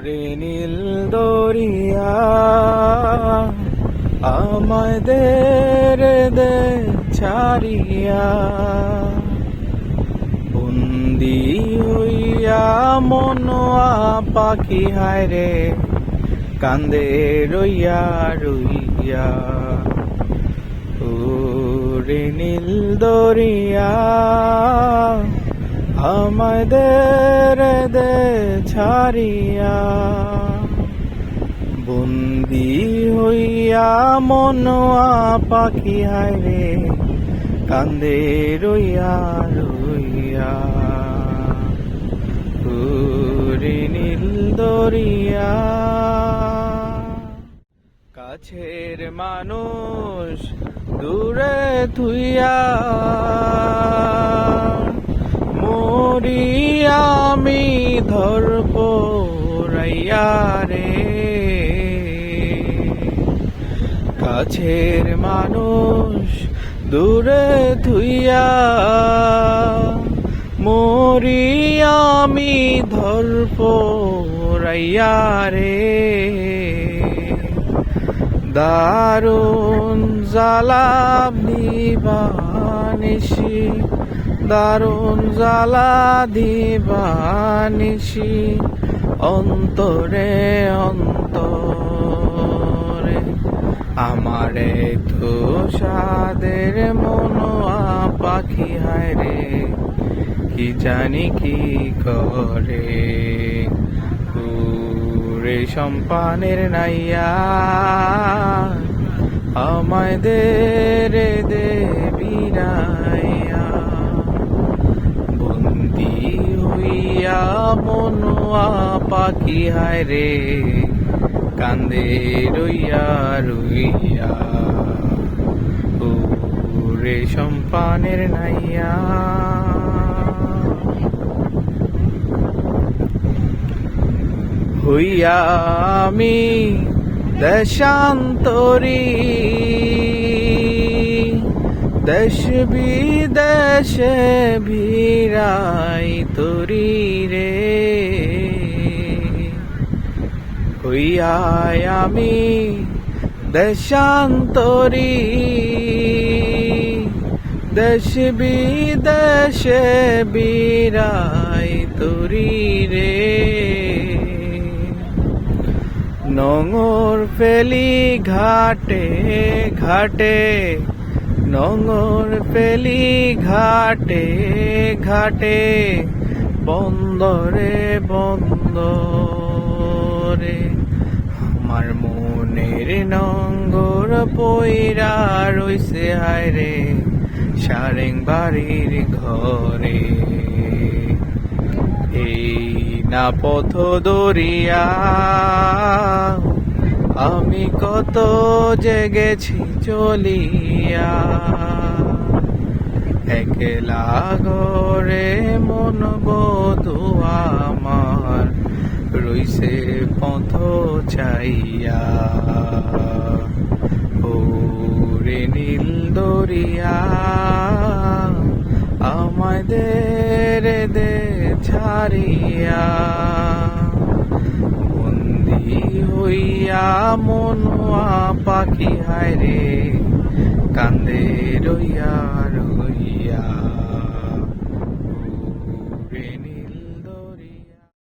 রে নীল দরিয়া আমাদের দে ছাড়িয়া, বন্দি হইয়া মনোয়া পাখি হায় রে কান্দে রইয়া রইয়া। রে নীল দরিয়া আমাদের দে ছাড়িয়া, বন্দি হইয়া মনোয়া পাখি হায় রে কান্দে রইয়া রইয়া। রে নীল দরিয়া কাছের মানুষ দূরে থুইয়া, মরি আমি ধরপড়াইয়া রে। কাছের মানুষ দূরে থুইয়া, মরি আমি ধরপড়াইয়া রে। দারুণ জ্বালা দিবানিশি, দারুণ জ্বালা দিবানিশি, অন্তরে অন্তরে আমারে তো সাদের মনোয়া পাখি হায় রে কি জানি কি করে। রে সম্পানের নাইয়া আমায় দে রে দে বিরাইয়া, বন্দি হইয়া মনোয়া পাখি হায় রে কান্দে রইয়া রইয়া। রে সম্পানের নাইয়া হইয়া আমি দেশান্তরী, দেশ বিদেশে ভিড়াই তরি রে। হইয়া আমি দেশান্তরী, দেশ বিদেশে ভিড়াই তরি রে। নঙর ফেলি ঘাটে ঘাটে, নঙর ফেলি ঘাটে ঘাটে, বন্দরে বন্দরে আমার মনের নঙ্গর পইরা রইছে হায় রে সারেং বাড়ির ঘরে। এই না পথ দরিয়া আমি কত জেগেছি চলিয়া, একলা ঘরে মন বধু আমার রইছে পথ চাইয়া। রে নীল দরিয়া আমায় দে রে দে ছাড়িয়া, বন্দি হইয়া মনোয়া পাখি হায় রে কান্দে রইয়া রইয়া।